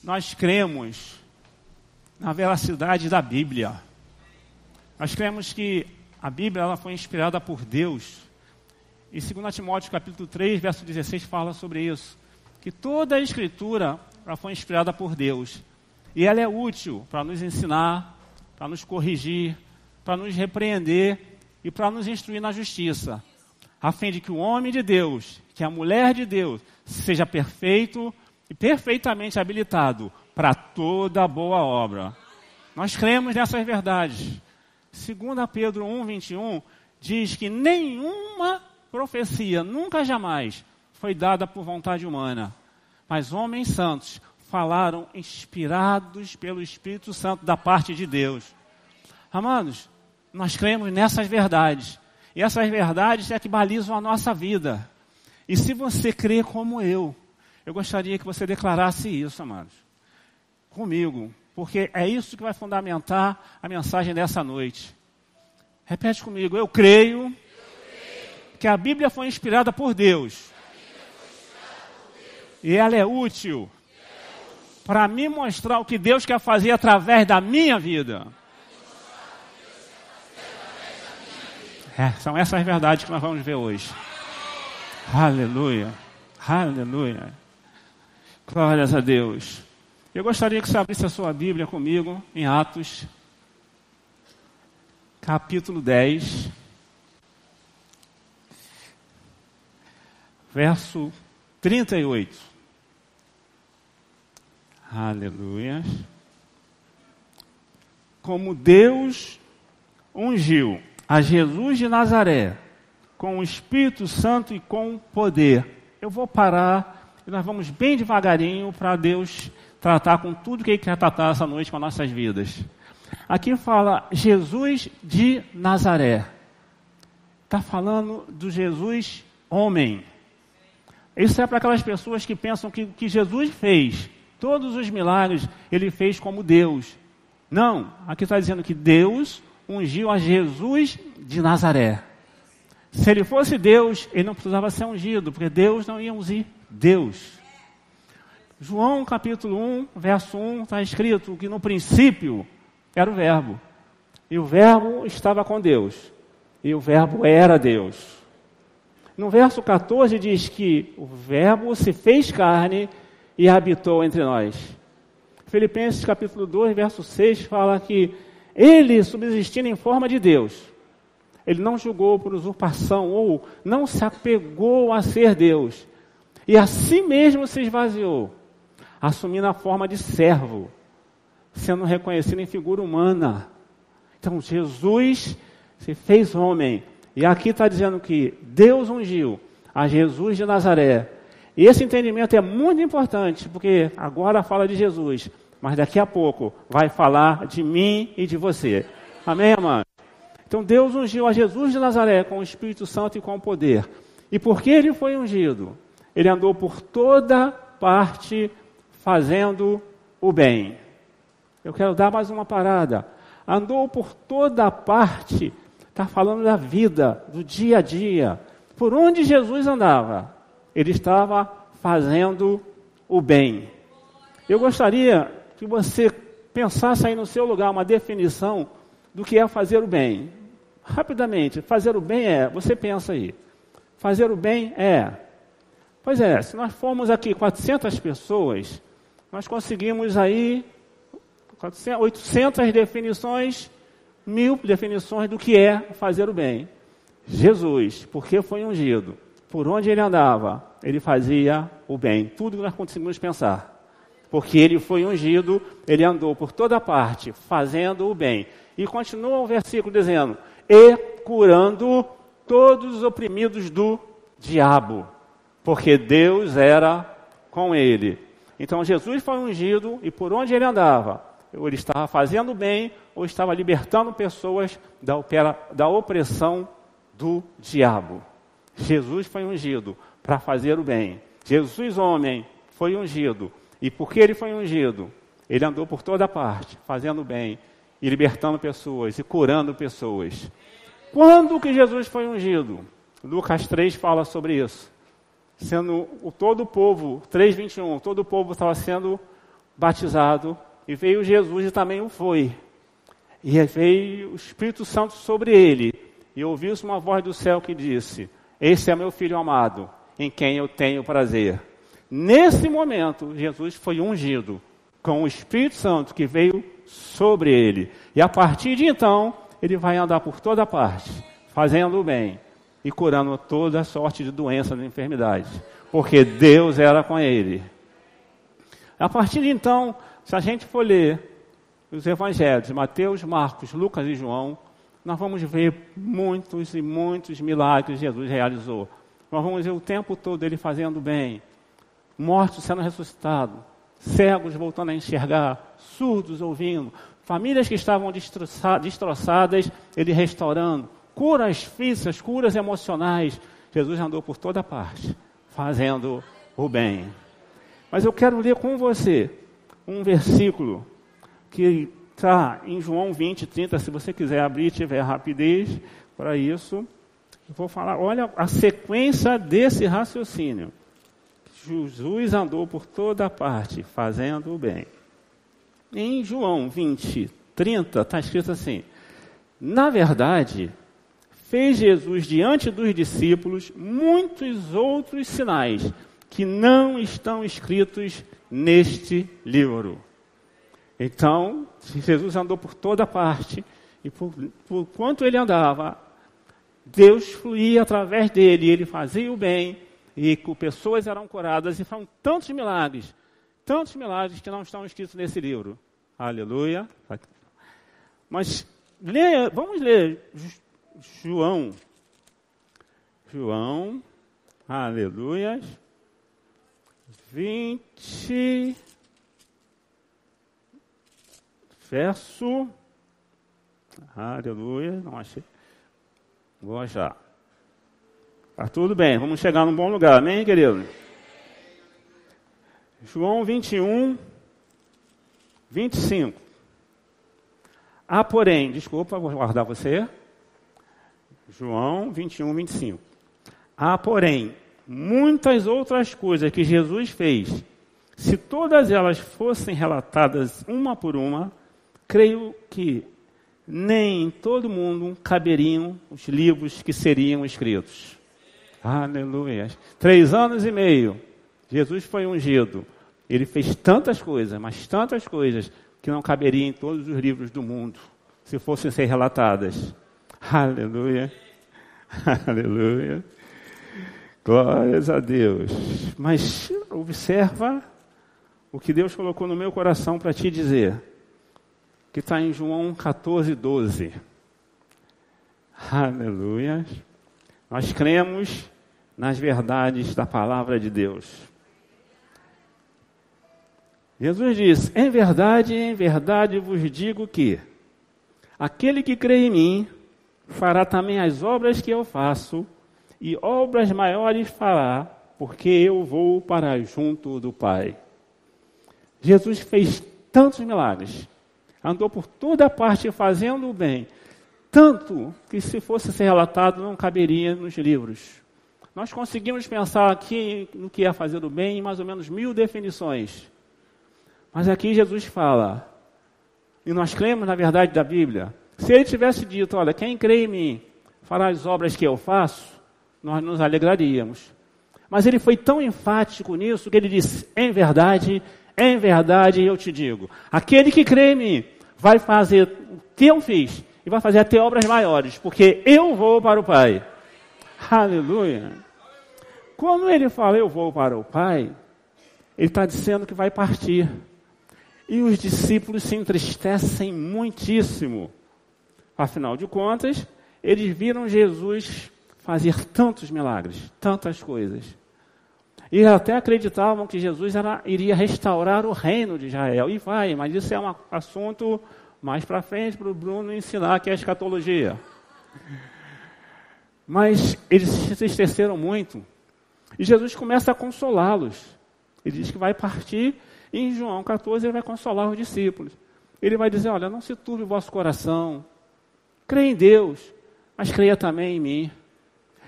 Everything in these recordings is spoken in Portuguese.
nós cremos na veracidade da Bíblia. Nós cremos que a Bíblia ela foi inspirada por Deus. E 2 Timóteo capítulo 3, verso 16 fala sobre isso. Que toda a Escritura ela foi inspirada por Deus. E ela é útil para nos ensinar, para nos corrigir, para nos repreender e para nos instruir na justiça. A fim de que o homem de Deus, que a mulher de Deus, seja perfeito e perfeitamente habilitado para toda boa obra. Nós cremos nessas verdades. 2 Pedro 1:21 diz que nenhuma profecia, nunca jamais, foi dada por vontade humana. Mas homens santos falaram inspirados pelo Espírito Santo da parte de Deus. Amados, nós cremos nessas verdades. E essas verdades é que balizam a nossa vida. E se você crê como eu gostaria que você declarasse isso, amados. Comigo. Porque é isso que vai fundamentar a mensagem dessa noite. Repete comigo. Eu creio que a Bíblia foi inspirada por Deus. E ela é útil para me mostrar o que Deus quer fazer através da minha vida. São essas verdades que nós vamos ver hoje. Aleluia. Aleluia. Glórias a Deus. Eu gostaria que você abrisse a sua Bíblia comigo em Atos, capítulo 10, verso 38. Aleluia. Como Deus ungiu a Jesus de Nazaré com o Espírito Santo e com poder. Eu vou parar e nós vamos bem devagarinho para Deus tratar com tudo que Ele quer tratar essa noite com as nossas vidas. Aqui fala Jesus de Nazaré. Está falando do Jesus homem. Isso é para aquelas pessoas que pensam que o que Jesus fez, todos os milagres, Ele fez como Deus. Não, aqui está dizendo que Deus ungiu a Jesus de Nazaré. Se Ele fosse Deus, Ele não precisava ser ungido, porque Deus não ia ungir Deus. João capítulo 1, verso 1, está escrito que no princípio era o Verbo. E o Verbo estava com Deus. E o Verbo era Deus. No verso 14 diz que o Verbo se fez carne e habitou entre nós. Filipenses capítulo 2, verso 6 fala que Ele, subsistindo em forma de Deus, Ele não julgou por usurpação ou não se apegou a ser Deus. E a si mesmo se esvaziou, assumindo a forma de servo, sendo reconhecido em figura humana. Então Jesus se fez homem. E aqui está dizendo que Deus ungiu a Jesus de Nazaré. E esse entendimento é muito importante, porque agora fala de Jesus, mas daqui a pouco vai falar de mim e de você. Amém, irmão? Então Deus ungiu a Jesus de Nazaré com o Espírito Santo e com o poder. E por que Ele foi ungido? Ele andou por toda parte fazendo o bem. Eu quero dar mais uma parada. Andou por toda parte, está falando da vida, do dia a dia. Por onde Jesus andava, Ele estava fazendo o bem. Eu gostaria que você pensasse aí no seu lugar uma definição do que é fazer o bem. Rapidamente, fazer o bem você pensa aí. Fazer o bem pois se nós formos aqui 400 pessoas, nós conseguimos aí 800 definições, 1000 definições do que é fazer o bem. Jesus, porque foi ungido, por onde Ele andava, Ele fazia o bem. Tudo que nós conseguimos pensar. Porque Ele foi ungido, Ele andou por toda parte, fazendo o bem. E continua o versículo dizendo, e curando todos os oprimidos do diabo, porque Deus era com Ele. Então Jesus foi ungido e por onde Ele andava, ou Ele estava fazendo o bem, ou estava libertando pessoas da opressão do diabo. Jesus foi ungido para fazer o bem. Jesus, homem, foi ungido. E porque Ele foi ungido, Ele andou por toda parte, fazendo o bem, e libertando pessoas, e curando pessoas. Quando que Jesus foi ungido? Lucas 3 fala sobre isso. Sendo todo o povo, 3:21, todo o povo estava sendo batizado, e veio Jesus e também o foi. E veio o Espírito Santo sobre ele, e ouviu-se uma voz do céu que disse: esse é meu filho amado, em quem eu tenho prazer. Nesse momento, Jesus foi ungido com o Espírito Santo que veio sobre ele. E a partir de então, ele vai andar por toda parte, fazendo o bem e curando toda sorte de doenças e enfermidades, porque Deus era com ele. A partir de então, se a gente for ler os evangelhos, Mateus, Marcos, Lucas e João, nós vamos ver muitos e muitos milagres que Jesus realizou. Nós vamos ver o tempo todo ele fazendo bem, mortos sendo ressuscitados, cegos voltando a enxergar, surdos ouvindo, famílias que estavam destroçadas, ele restaurando, curas físicas, curas emocionais. Jesus andou por toda parte, fazendo o bem. Mas eu quero ler com você um versículo que está em João 20, 30, se você quiser abrir, tiver rapidez para isso. Eu vou falar, olha a sequência desse raciocínio. Jesus andou por toda parte, fazendo o bem. Em João 20, 30, está escrito assim: na verdade, fez Jesus diante dos discípulos muitos outros sinais que não estão escritos neste livro. Então, Jesus andou por toda parte, e por quanto ele andava, Deus fluía através dele, ele fazia o bem, e pessoas eram curadas, e foram tantos milagres que não estão escritos nesse livro. Aleluia. Mas vamos ler João, aleluia, 20, verso, aleluia, não achei, vou achar. Tá tudo bem, vamos chegar num bom lugar, amém, querido? João 21, 25. Porém, desculpa, vou guardar você. João 21, 25. Porém, muitas outras coisas que Jesus fez, se todas elas fossem relatadas uma por uma, creio que nem em todo mundo caberiam os livros que seriam escritos. Aleluia. 3 anos e meio, Jesus foi ungido. Ele fez tantas coisas, mas tantas coisas, que não caberiam em todos os livros do mundo, se fossem ser relatadas. Aleluia. Aleluia. Glórias a Deus. Mas observa o que Deus colocou no meu coração para te dizer, que está em João 14, 12. Aleluia. Nós cremos nas verdades da palavra de Deus. Jesus diz: em verdade vos digo que aquele que crê em mim fará também as obras que eu faço, e obras maiores fará, porque eu vou para junto do Pai. Jesus fez tantos milagres, andou por toda parte fazendo o bem, tanto que se fosse ser relatado não caberia nos livros. Nós conseguimos pensar aqui no que é fazer o bem em mais ou menos 1000 definições. Mas aqui Jesus fala, e nós cremos na verdade da Bíblia. Se ele tivesse dito, olha, quem crê em mim fará as obras que eu faço, nós nos alegraríamos. Mas ele foi tão enfático nisso que ele disse: em verdade eu te digo, aquele que crê em mim vai fazer o que eu fiz e vai fazer até obras maiores, porque eu vou para o Pai. Aleluia. Quando ele fala eu vou para o Pai, ele está dizendo que vai partir. E os discípulos se entristecem muitíssimo. Afinal de contas, eles viram Jesus fazer tantos milagres, tantas coisas. E até acreditavam que Jesus iria restaurar o reino de Israel. E vai, mas isso é um assunto mais para frente para o Bruno ensinar, que é a escatologia. Mas eles se entristeceram muito. E Jesus começa a consolá-los. Ele diz que vai partir, e em João 14 ele vai consolar os discípulos. Ele vai dizer, olha, não se turbe o vosso coração, creia em Deus, mas creia também em mim.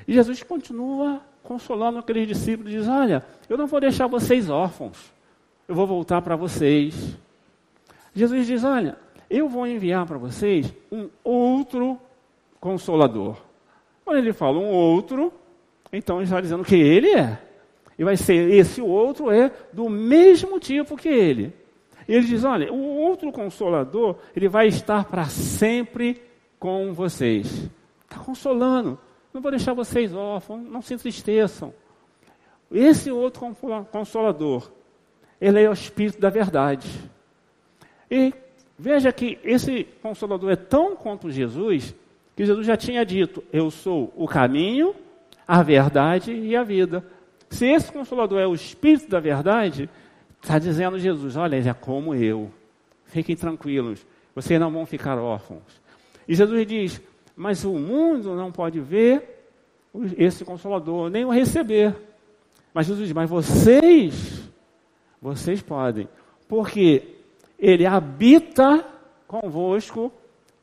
E Jesus continua consolando aqueles discípulos, diz, olha, eu não vou deixar vocês órfãos, eu vou voltar para vocês. Jesus diz, olha, eu vou enviar para vocês um outro Consolador. Quando ele fala um outro, então ele está dizendo que ele é. E vai ser, esse outro é do mesmo tipo que ele. E ele diz, olha, o outro Consolador, ele vai estar para sempre com vocês. Está consolando. Não vou deixar vocês órfãos, não se entristeçam. Esse outro Consolador, ele é o Espírito da verdade. E veja que esse Consolador é tão quanto Jesus, que Jesus já tinha dito, eu sou o caminho, a verdade e a vida. Se esse Consolador é o Espírito da verdade, está dizendo Jesus, olha, ele é como eu. Fiquem tranquilos, vocês não vão ficar órfãos. E Jesus diz, mas o mundo não pode ver esse Consolador, nem o receber. Mas Jesus diz, mas vocês podem, porque ele habita convosco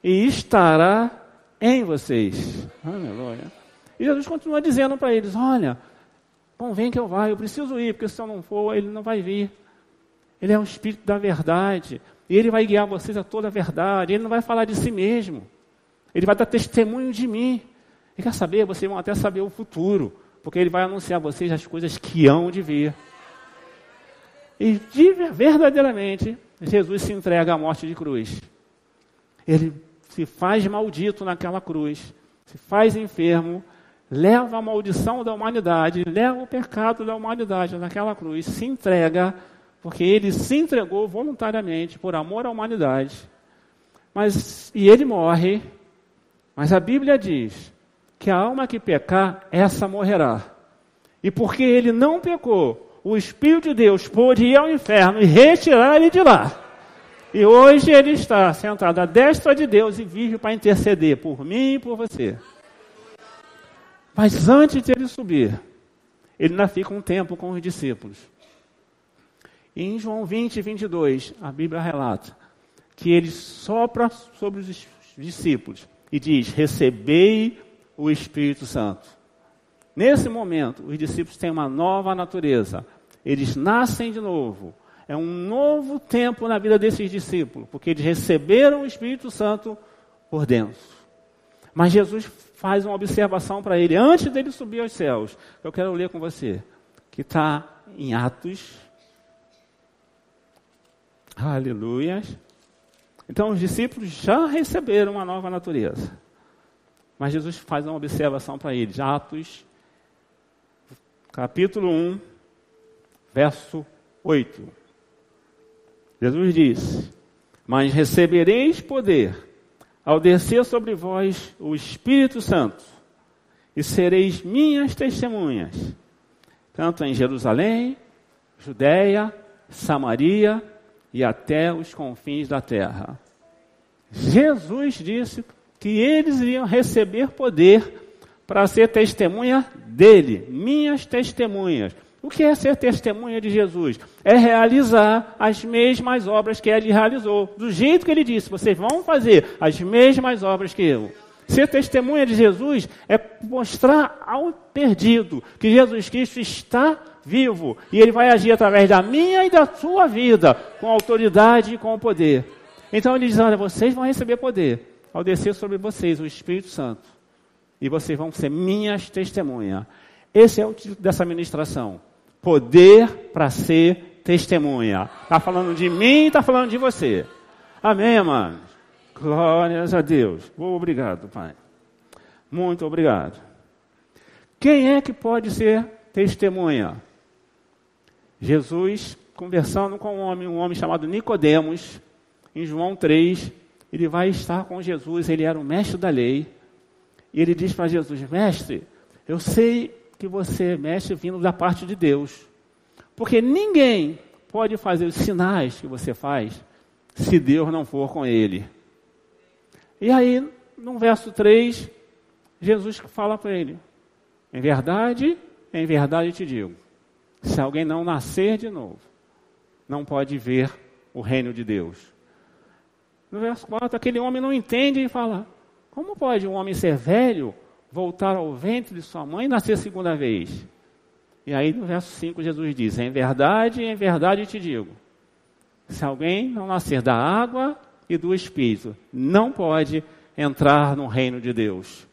e estará em vocês. Aleluia. E Jesus continua dizendo para eles, olha, convém que eu vá, eu preciso ir, porque se eu não for, ele não vai vir. Ele é o Espírito da verdade, e ele vai guiar vocês a toda a verdade, ele não vai falar de si mesmo, ele vai dar testemunho de mim. E quer saber, vocês vão até saber o futuro, porque ele vai anunciar a vocês as coisas que hão de vir. E verdadeiramente, Jesus se entrega à morte de cruz. Ele se faz maldito naquela cruz, se faz enfermo, leva a maldição da humanidade, leva o pecado da humanidade naquela cruz, se entrega, porque ele se entregou voluntariamente por amor à humanidade. E ele morre, mas a Bíblia diz que a alma que pecar, essa morrerá. E porque ele não pecou, o Espírito de Deus pôde ir ao inferno e retirar ele de lá. E hoje ele está sentado à destra de Deus e vive para interceder por mim e por você. Mas antes de ele subir, ele ainda fica um tempo com os discípulos. E em João 20, 22, a Bíblia relata que ele sopra sobre os discípulos e diz, recebei o Espírito Santo. Nesse momento, os discípulos têm uma nova natureza. Eles nascem de novo. É um novo tempo na vida desses discípulos, porque eles receberam o Espírito Santo por dentro. Mas Jesus faz uma observação para ele, antes dele subir aos céus. Eu quero ler com você, que está em Atos. Aleluia. Então, os discípulos já receberam uma nova natureza. Mas Jesus faz uma observação para eles. Atos, capítulo 1, verso 8. Jesus diz, mas recebereis poder ao descer sobre vós o Espírito Santo, e sereis minhas testemunhas, tanto em Jerusalém, Judeia, Samaria e até os confins da terra. Jesus disse que eles iriam receber poder para ser testemunha dele, minhas testemunhas. O que é ser testemunha de Jesus? É realizar as mesmas obras que ele realizou. Do jeito que ele disse, vocês vão fazer as mesmas obras que eu. Ser testemunha de Jesus é mostrar ao perdido que Jesus Cristo está vivo. E ele vai agir através da minha e da sua vida, com autoridade e com poder. Então ele diz, olha, vocês vão receber poder ao descer sobre vocês o Espírito Santo. E vocês vão ser minhas testemunhas. Esse é o título dessa ministração. Poder para ser testemunha. Está falando de mim e está falando de você. Amém, amados? Glórias a Deus. Obrigado, Pai. Muito obrigado. Quem é que pode ser testemunha? Jesus, conversando com um homem chamado Nicodemos, em João 3, ele vai estar com Jesus, ele era o mestre da lei, e ele diz para Jesus, mestre, eu sei que você é mestre vindo da parte de Deus. Porque ninguém pode fazer os sinais que você faz se Deus não for com ele. E aí, no verso 3, Jesus fala para ele, em verdade te digo, se alguém não nascer de novo, não pode ver o reino de Deus. No verso 4, aquele homem não entende e fala, como pode um homem ser velho, voltar ao ventre de sua mãe e nascer segunda vez? E aí no verso 5 Jesus diz, em verdade te digo, se alguém não nascer da água e do Espírito, não pode entrar no reino de Deus.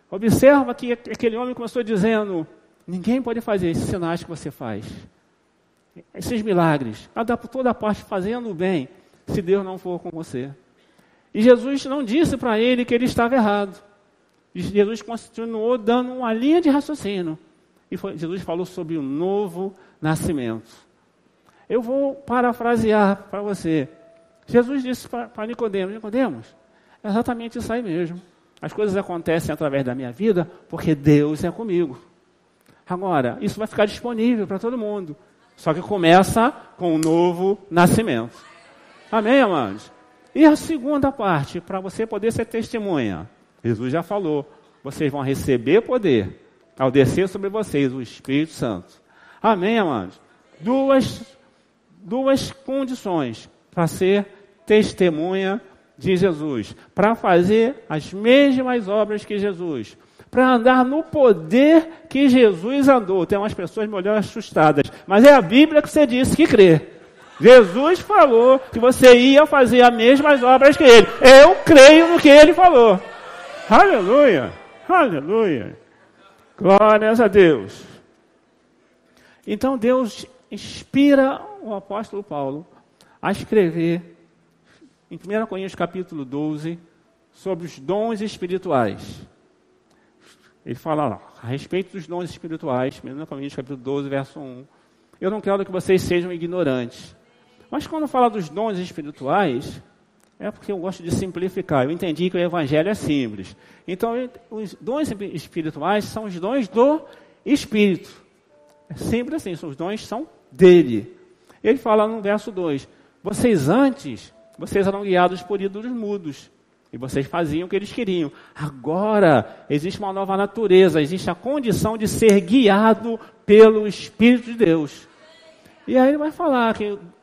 Observa que aquele homem começou dizendo, ninguém pode fazer esses sinais que você faz. Esses milagres, andar por toda parte fazendo o bem, se Deus não for com você. E Jesus não disse para ele que ele estava errado. Jesus continuou dando uma linha de raciocínio. E Jesus falou sobre o novo nascimento. Eu vou parafrasear para você. Jesus disse para Nicodemos, Nicodemos, é exatamente isso aí mesmo. As coisas acontecem através da minha vida porque Deus é comigo. Agora, isso vai ficar disponível para todo mundo. Só que começa com o novo nascimento. Amém, amados? E a segunda parte, para você poder ser testemunha. Jesus já falou, vocês vão receber poder ao descer sobre vocês o Espírito Santo. Amém, amados? Duas condições para ser testemunha de Jesus. Para fazer as mesmas obras que Jesus. Para andar no poder que Jesus andou. Tem umas pessoas me olhando assustadas. Mas é a Bíblia que você disse que crê. Jesus falou que você ia fazer as mesmas obras que Ele. Eu creio no que Ele falou. Aleluia! Aleluia! Glórias a Deus. Então Deus inspira o apóstolo Paulo a escrever em 1 Coríntios capítulo 12 sobre os dons espirituais. Ele fala a respeito dos dons espirituais, 1 Coríntios capítulo 12, verso 1. Eu não quero que vocês sejam ignorantes. Mas quando fala dos dons espirituais, é porque eu gosto de simplificar. Eu entendi que o evangelho é simples. Então, os dons espirituais são os dons do Espírito. É sempre assim, os dons são dele. Ele fala no verso 2, vocês eram guiados por ídolos mudos. E vocês faziam o que eles queriam. Agora, existe uma nova natureza, existe a condição de ser guiado pelo Espírito de Deus. E aí ele vai falar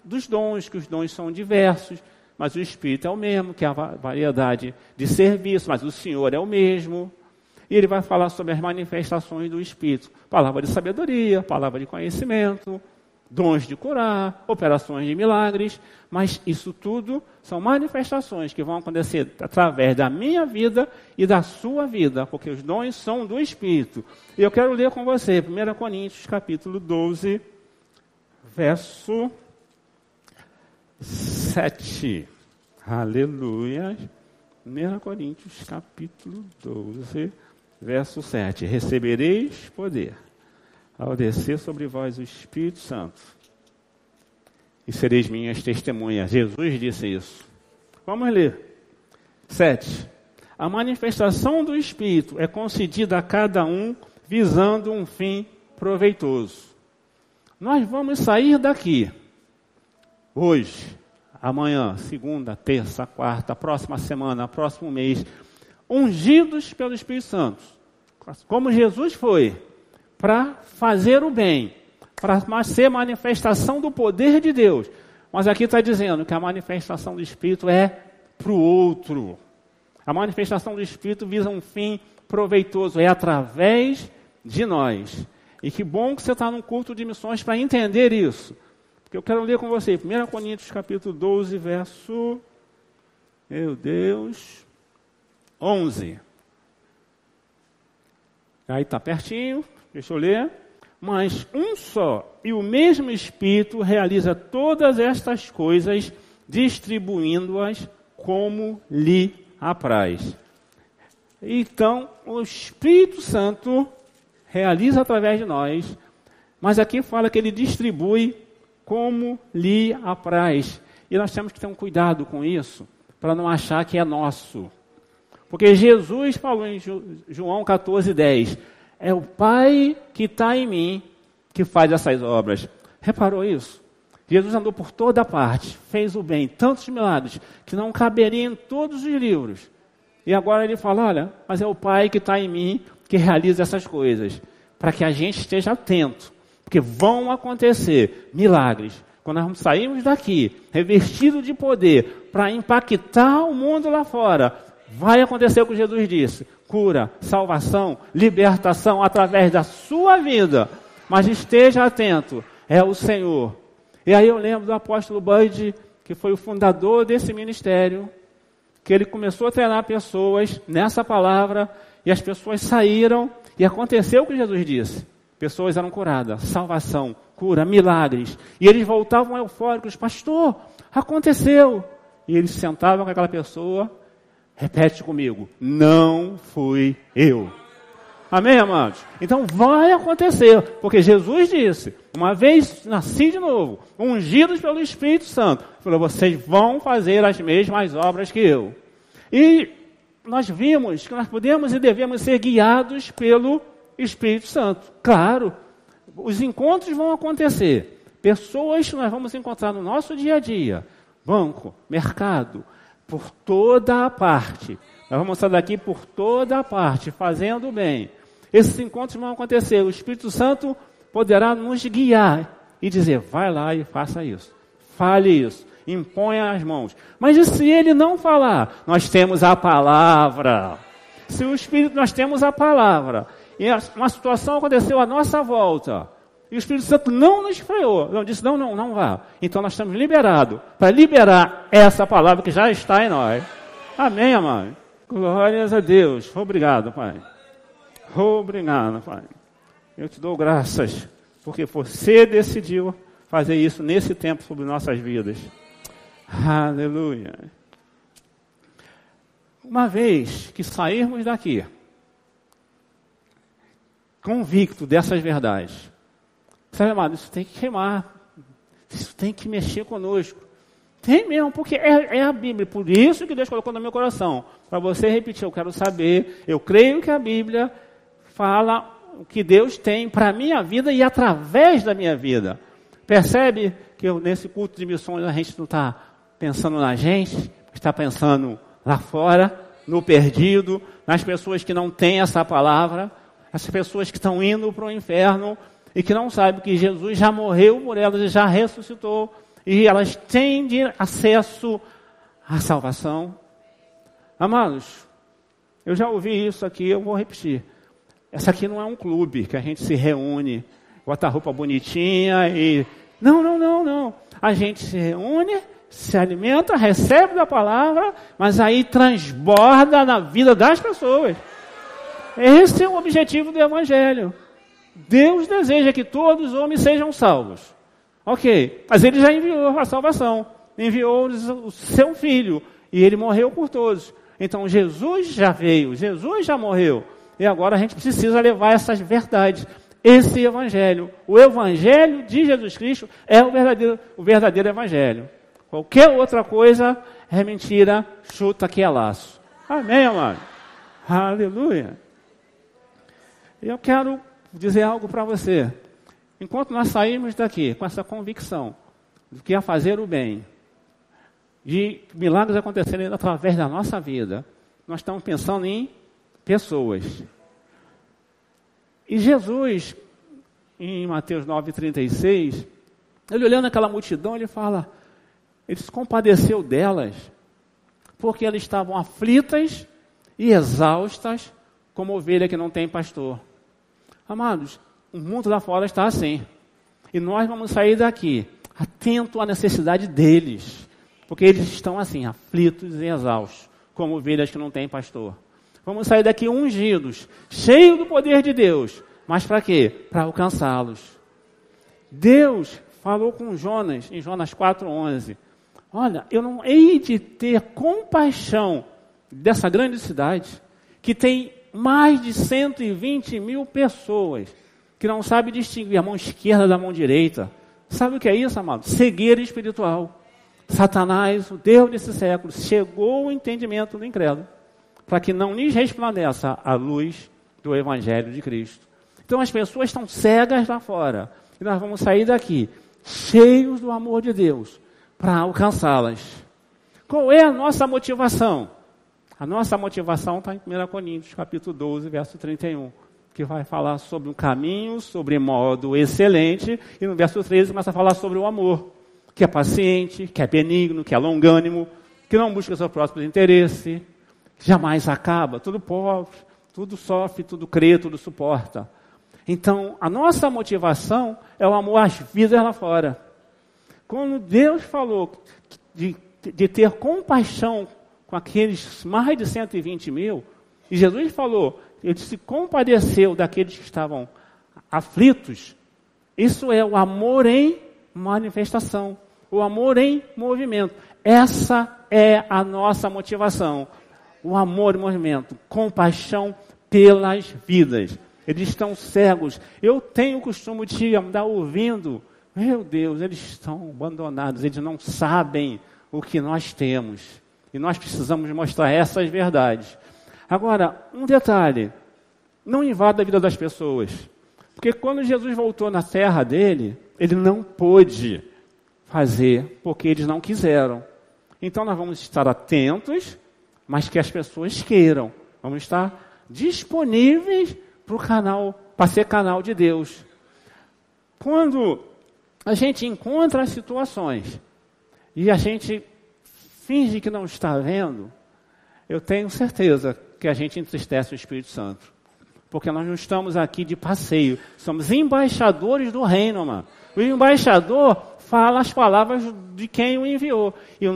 dos dons, que os dons são diversos, mas o Espírito é o mesmo, que há variedade de serviço, mas o Senhor é o mesmo. E ele vai falar sobre as manifestações do Espírito. Palavra de sabedoria, palavra de conhecimento, dons de curar, operações de milagres, mas isso tudo são manifestações que vão acontecer através da minha vida e da sua vida, porque os dons são do Espírito. E eu quero ler com você, 1 Coríntios capítulo 12, verso 7. Aleluia. 1 Coríntios capítulo 12, verso 7. Recebereis poder ao descer sobre vós o Espírito Santo, e sereis minhas testemunhas. Jesus disse isso. Vamos ler. 7. A manifestação do Espírito é concedida a cada um visando um fim proveitoso. Nós vamos sair daqui hoje, amanhã, segunda, terça, quarta, próxima semana, próximo mês, ungidos pelo Espírito Santo, como Jesus foi, para fazer o bem, para ser manifestação do poder de Deus. Mas aqui está dizendo que a manifestação do Espírito é para o outro. A manifestação do Espírito visa um fim proveitoso, é através de nós. E que bom que você está num culto de missões para entender isso. Porque eu quero ler com você, 1 Coríntios capítulo 12, verso, 11. Aí está pertinho, deixa eu ler. Mas um só e o mesmo Espírito realiza todas estas coisas, distribuindo-as como lhe apraz. Então, o Espírito Santo realiza através de nós, mas aqui fala que ele distribui como lhe apraz. E nós temos que ter um cuidado com isso, para não achar que é nosso. Porque Jesus falou em João 14:10, é o Pai que está em mim que faz essas obras. Reparou isso? Jesus andou por toda parte, fez o bem, tantos milagres, que não caberiam em todos os livros. E agora ele fala, olha, mas é o Pai que está em mim que realiza essas coisas, para que a gente esteja atento, porque vão acontecer milagres. Quando nós sairmos daqui, revestido de poder, para impactar o mundo lá fora, vai acontecer o que Jesus disse, cura, salvação, libertação através da sua vida, mas esteja atento, é o Senhor. E aí eu lembro do apóstolo Bud, que foi o fundador desse ministério, que ele começou a treinar pessoas nessa palavra, e as pessoas saíram, e aconteceu o que Jesus disse. Pessoas eram curadas, salvação, cura, milagres. E eles voltavam eufóricos, pastor, aconteceu. E eles sentavam com aquela pessoa, repete comigo, não fui eu. Amém, amados? Então vai acontecer, porque Jesus disse, uma vez nasci de novo, ungidos pelo Espírito Santo, falou, vocês vão fazer as mesmas obras que eu. E nós vimos que nós podemos e devemos ser guiados pelo Espírito Santo. Claro, os encontros vão acontecer. Pessoas que nós vamos encontrar no nosso dia a dia, banco, mercado, por toda a parte. Nós vamos sair daqui por toda a parte, fazendo bem. Esses encontros vão acontecer. O Espírito Santo poderá nos guiar e dizer, vai lá e faça isso. Fale isso. Imponha as mãos. Mas e se ele não falar? Nós temos a palavra. Se o Espírito, nós temos a palavra. E uma situação aconteceu à nossa volta. E o Espírito Santo não nos freou. Não disse, não vá. Então nós estamos liberados para liberar essa palavra que já está em nós. Amém, amado? Glórias a Deus. Obrigado, Pai. Obrigado, Pai. Eu te dou graças, porque você decidiu fazer isso nesse tempo sobre nossas vidas. Aleluia. Uma vez que sairmos daqui, convicto dessas verdades, sabe, amado, isso tem que queimar, isso tem que mexer conosco. Tem mesmo, porque é a Bíblia, por isso que Deus colocou no meu coração. Para você repetir, eu quero saber, eu creio que a Bíblia fala o que Deus tem para a minha vida e através da minha vida. Percebe que nesse culto de missões a gente não está pensando na gente, está pensando lá fora, no perdido, nas pessoas que não têm essa palavra, as pessoas que estão indo para o inferno e que não sabem que Jesus já morreu por elas e já ressuscitou e elas têm acesso à salvação. Amados, eu já ouvi isso aqui, eu vou repetir. Essa aqui não é um clube que a gente se reúne, bota a roupa bonitinha e... Não. A gente se reúne, se alimenta, recebe da palavra, mas aí transborda na vida das pessoas. Esse é o objetivo do Evangelho. Deus deseja que todos os homens sejam salvos. Ok, mas ele já enviou a salvação. Enviou o seu Filho e ele morreu por todos. Então Jesus já veio, Jesus já morreu. E agora a gente precisa levar essas verdades. Esse Evangelho, o Evangelho de Jesus Cristo é o verdadeiro Evangelho. Qualquer outra coisa é mentira, chuta que é laço. Amém, amado? Aleluia. Eu quero dizer algo para você. Enquanto nós saímos daqui com essa convicção de que é fazer o bem, de milagres acontecerem através da nossa vida, nós estamos pensando em pessoas. E Jesus, em Mateus 9,36, ele olhando aquela multidão, ele fala, ele se compadeceu delas, porque elas estavam aflitas e exaustas, como ovelha que não tem pastor. Amados, o mundo lá fora está assim. E nós vamos sair daqui, atento à necessidade deles, porque eles estão assim, aflitos e exaustos, como ovelhas que não têm pastor. Vamos sair daqui ungidos, cheios do poder de Deus. Mas para quê? Para alcançá-los. Deus falou com Jonas, em Jonas 4,11. Olha, eu não hei de ter compaixão dessa grande cidade, que tem mais de 120 mil pessoas, que não sabe distinguir a mão esquerda da mão direita. Sabe o que é isso, amado? Cegueira espiritual. Satanás, o Deus desse século, chegou ao entendimento do incrédulo, para que não lhes resplandeça a luz do Evangelho de Cristo. Então as pessoas estão cegas lá fora. E nós vamos sair daqui, cheios do amor de Deus, para alcançá-las. Qual é a nossa motivação? A nossa motivação está em 1 Coríntios, capítulo 12, verso 31, que vai falar sobre um caminho, sobre modo excelente, e no verso 13 começa a falar sobre o amor, que é paciente, que é benigno, que é longânimo, que não busca seu próprio interesse, jamais acaba, tudo pode, tudo sofre, tudo crê, tudo suporta. Então, a nossa motivação é o amor às vidas lá fora. Quando Deus falou de ter compaixão com aqueles mais de 120 mil, e Jesus falou, ele se compadeceu daqueles que estavam aflitos, isso é o amor em manifestação, o amor em movimento. Essa é a nossa motivação, o amor em movimento, compaixão pelas vidas. Eles estão cegos. Eu tenho o costume de andar ouvindo, meu Deus, eles estão abandonados, eles não sabem o que nós temos. E nós precisamos mostrar essas verdades. Agora, um detalhe, não invada a vida das pessoas. Porque quando Jesus voltou na terra dele, ele não pôde fazer, porque eles não quiseram. Então nós vamos estar atentos, mas que as pessoas queiram. Vamos estar disponíveis para ser canal de Deus. Quando a gente encontra as situações e a gente finge que não está vendo, eu tenho certeza que a gente entristece o Espírito Santo. Porque nós não estamos aqui de passeio, somos embaixadores do reino, mano. O embaixador fala as palavras de quem o enviou. E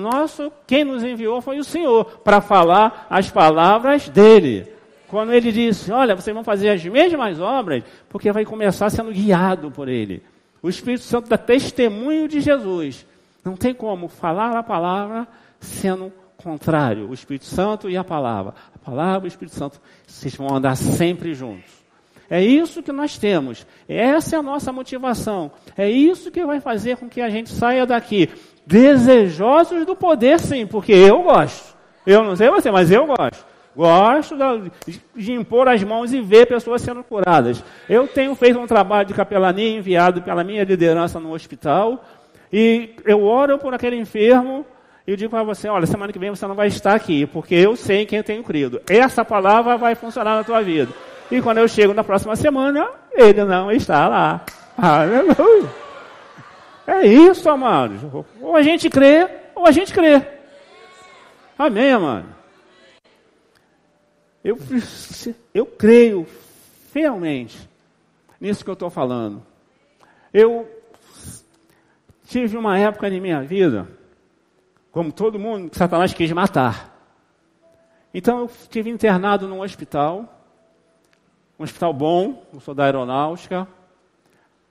quem nos enviou foi o Senhor, para falar as palavras dele. Quando ele disse, olha, vocês vão fazer as mesmas obras, porque vai começar sendo guiado por ele. O Espírito Santo dá testemunho de Jesus. Não tem como falar a palavra sendo contrário. O Espírito Santo e a palavra. A palavra e o Espírito Santo, vocês vão andar sempre juntos. É isso que nós temos. Essa é a nossa motivação. É isso que vai fazer com que a gente saia daqui desejosos do poder, sim, porque eu gosto. Eu não sei você, mas eu gosto. Gosto de impor as mãos e ver pessoas sendo curadas. Eu tenho feito um trabalho de capelania enviado pela minha liderança no hospital, e eu oro por aquele enfermo, e eu digo para você, olha, semana que vem você não vai estar aqui, porque eu sei em quem eu tenho crido. Essa palavra vai funcionar na tua vida. E quando eu chego na próxima semana, ele não está lá. Aleluia. É isso, amados. Ou a gente crê, ou a gente crê. Amém, amado? Eu creio fielmente nisso que eu estou falando. Eu tive uma época na minha vida, como todo mundo, que Satanás quis matar. Então eu estive internado num hospital, um hospital bom, eu sou da aeronáutica,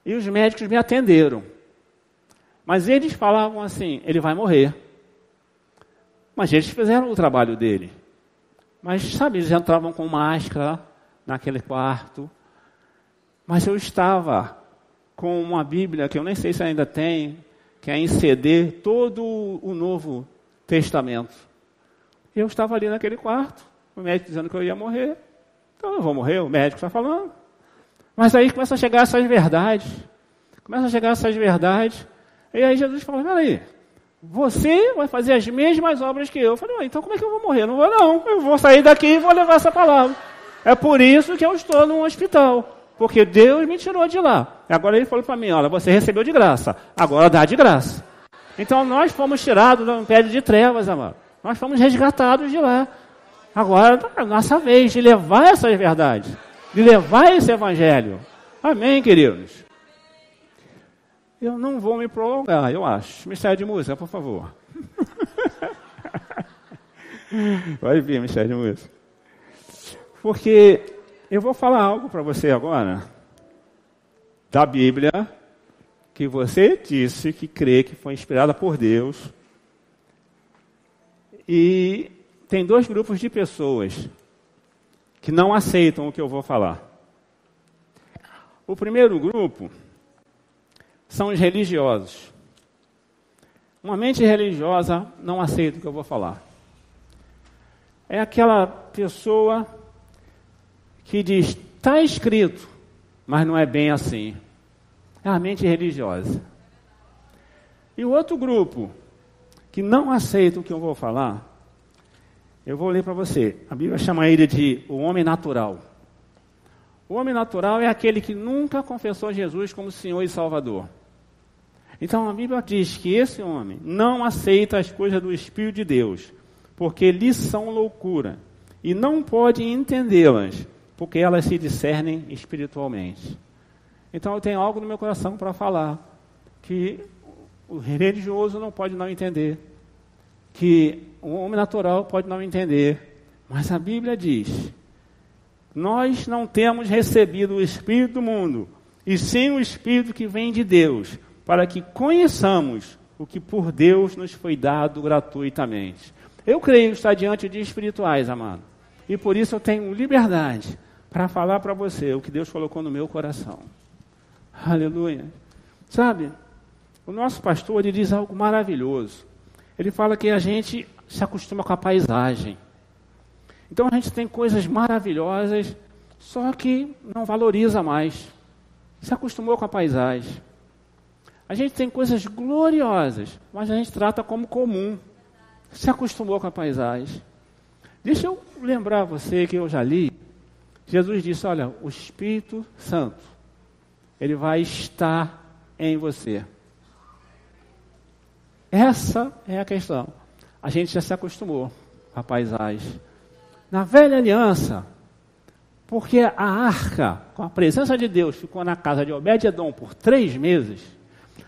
e os médicos me atenderam. Mas eles falavam assim, ele vai morrer. Mas eles fizeram o trabalho dele. Mas, sabe, eles entravam com máscara naquele quarto. Mas eu estava com uma Bíblia, que eu nem sei se ainda tem, que é em CD, todo o Novo Testamento. Eu estava ali naquele quarto, o médico dizendo que eu ia morrer. Então eu vou morrer, o médico está falando. Mas aí começa a chegar essas verdades. E aí Jesus falou, peraí, você vai fazer as mesmas obras que eu. Eu falei, então como é que eu vou morrer? Não vou não, eu vou sair daqui e vou levar essa palavra. É por isso que eu estou num hospital, porque Deus me tirou de lá. Agora ele falou para mim, olha, você recebeu de graça, agora dá de graça. Então nós fomos tirados do império de trevas, amado. Nós fomos resgatados de lá. Agora é a nossa vez de levar essas verdades, de levar esse evangelho. Amém, queridos? Eu não vou me prolongar, eu acho. Mistério de música, por favor. Vai vir, mistério de música. Porque eu vou falar algo para você agora, da Bíblia, que você disse que crê que foi inspirada por Deus. E tem dois grupos de pessoas que não aceitam o que eu vou falar. O primeiro grupo são os religiosos. Uma mente religiosa não aceita o que eu vou falar. É aquela pessoa que diz, está escrito, mas não é bem assim. É a mente religiosa. E o outro grupo, que não aceita o que eu vou falar, eu vou ler para você. A Bíblia chama ele de o homem natural. O homem natural é aquele que nunca confessou Jesus como Senhor e Salvador. Então a Bíblia diz que esse homem não aceita as coisas do Espírito de Deus, porque lhes são loucura, e não pode entendê-las, porque elas se discernem espiritualmente. Então eu tenho algo no meu coração para falar, que o religioso não pode não entender, que o homem natural pode não entender, mas a Bíblia diz: nós não temos recebido o Espírito do mundo, e sim o Espírito que vem de Deus, para que conheçamos o que por Deus nos foi dado gratuitamente. Eu creio estar diante de espirituais, amado, e por isso eu tenho liberdade para falar para você o que Deus colocou no meu coração. Aleluia. Sabe, o nosso pastor, ele diz algo maravilhoso. Ele fala que a gente se acostuma com a paisagem. Então a gente tem coisas maravilhosas, só que não valoriza mais. Se acostumou com a paisagem. A gente tem coisas gloriosas, mas a gente trata como comum. Se acostumou com a paisagem. Deixa eu lembrar você que eu já li. Jesus disse: olha, o Espírito Santo, ele vai estar em você. Essa é a questão. A gente já se acostumou com a paisagem. Na velha aliança, porque a arca, com a presença de Deus, ficou na casa de Obed-Edom por 3 meses,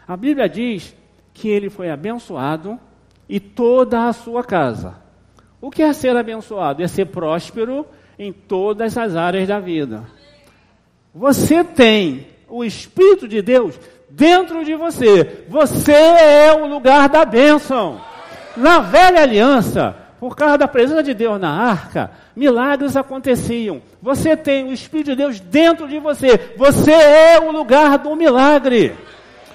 a Bíblia diz que ele foi abençoado e toda a sua casa. O que é ser abençoado? É ser próspero em todas as áreas da vida. Você tem o Espírito de Deus dentro de você. Você é o lugar da bênção. Na velha aliança, por causa da presença de Deus na arca, milagres aconteciam. Você tem o Espírito de Deus dentro de você. Você é o lugar do milagre.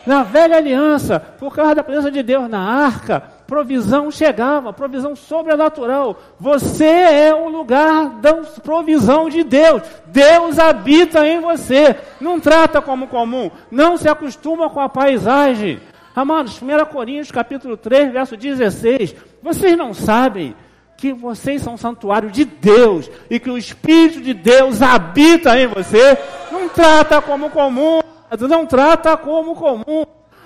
Na velha aliança, por causa da presença de Deus na arca, provisão chegava, provisão sobrenatural. Você é o lugar da provisão de Deus. Deus habita em você. Não trata como comum. Não se acostuma com a paisagem. Amados, 1 Coríntios capítulo 3, verso 16. Vocês não sabem que vocês são um santuário de Deus e que o Espírito de Deus habita em você? Não trata como comum. Não trata como comum.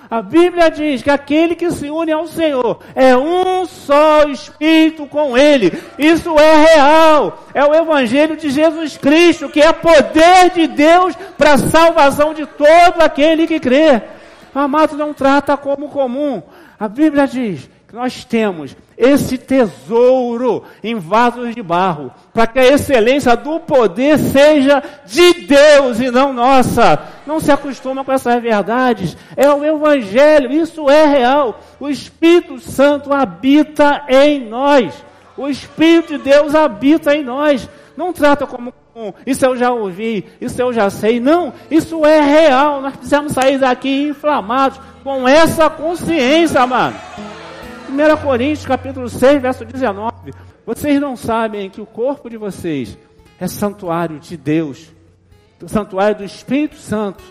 A Bíblia diz que aquele que se une ao Senhor é um só Espírito com Ele. Isso é real. É o Evangelho de Jesus Cristo, que é poder de Deus para a salvação de todo aquele que crê. Amado, não trata como comum. A Bíblia diz que nós temos esse tesouro em vasos de barro, para que a excelência do poder seja de Deus e não nossa. Não se acostuma com essas verdades. É o Evangelho, isso é real. O Espírito Santo habita em nós. O Espírito de Deus habita em nós. Não trata como comum. Isso eu já ouvi, isso eu já sei. Não, isso é real. Nós precisamos sair daqui inflamados com essa consciência, mano. 1 Coríntios capítulo 6, verso 19. Vocês não sabem que o corpo de vocês é santuário de Deus, o santuário do Espírito Santo,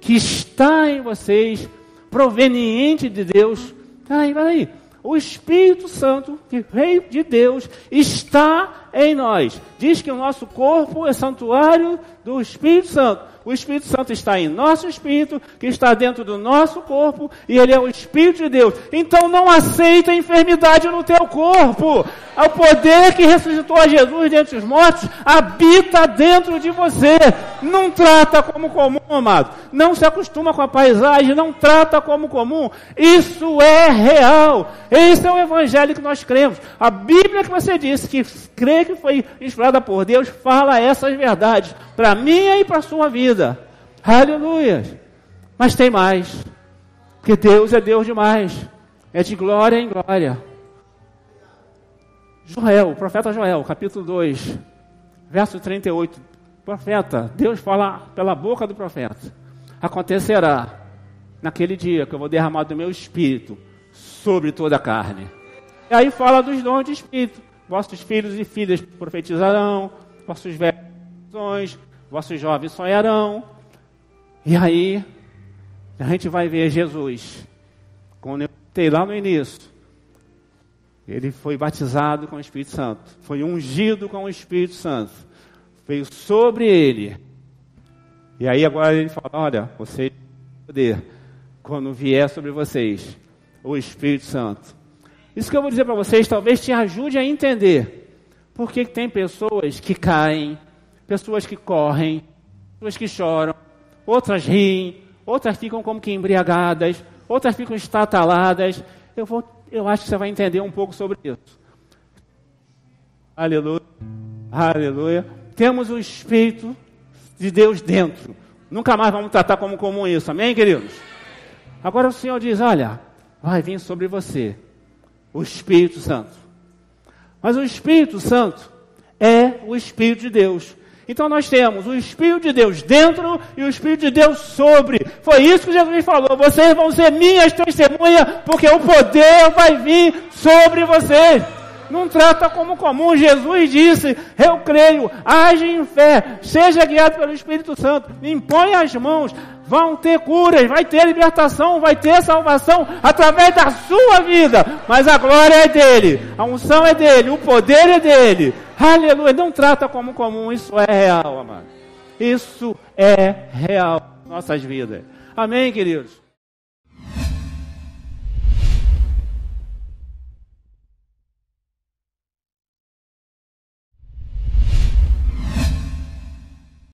que está em vocês, proveniente de Deus. Peraí. O Espírito Santo, que veio de Deus, está em nós. Diz que o nosso corpo é santuário do Espírito Santo. O Espírito Santo está em nosso espírito, que está dentro do nosso corpo, e ele é o Espírito de Deus. Então não aceita a enfermidade no teu corpo. O poder que ressuscitou a Jesus dentre os mortos habita dentro de você. Não trata como comum, amado. Não se acostuma com a paisagem, não trata como comum. Isso é real. Esse é o Evangelho que nós cremos. A Bíblia que você disse que crê que foi inspirada por Deus, fala essas verdades para mim e para a sua vida. Aleluia. Mas tem mais. Porque Deus é Deus demais. É de glória em glória. Joel, o profeta Joel, capítulo 2, verso 38. Profeta, Deus fala pela boca do profeta. Acontecerá naquele dia que eu vou derramar do meu espírito sobre toda a carne. E aí fala dos dons de espírito. Vossos filhos e filhas profetizarão, vossos velhos sonhos, vossos jovens sonharão. E aí a gente vai ver Jesus. Quando eu contei lá no início, ele foi batizado com o Espírito Santo, foi ungido com o Espírito Santo, veio sobre ele. E aí agora ele fala: olha, vocês têm poder quando vier sobre vocês o Espírito Santo. Isso que eu vou dizer para vocês talvez te ajude a entender por que tem pessoas que caem, pessoas que correm, pessoas que choram, outras riem, outras ficam como que embriagadas, outras ficam estataladas. Eu acho que você vai entender um pouco sobre isso. Aleluia, aleluia. Temos o Espírito de Deus dentro. Nunca mais vamos tratar como comum isso, amém, queridos? Agora o Senhor diz, olha, vai vir sobre você o Espírito Santo. Mas o Espírito Santo é o Espírito de Deus. Então nós temos o Espírito de Deus dentro e o Espírito de Deus sobre. Foi isso que Jesus falou. Vocês vão ser minhas testemunhas, porque o poder vai vir sobre vocês. Não trata como comum. Jesus disse, eu creio, age em fé, seja guiado pelo Espírito Santo, impõe as mãos, vão ter curas, vai ter libertação, vai ter salvação através da sua vida. Mas a glória é dele, a unção é dele, o poder é dele. Aleluia, não trata como comum, isso é real, amado. Isso é real em nossas vidas. Amém, queridos?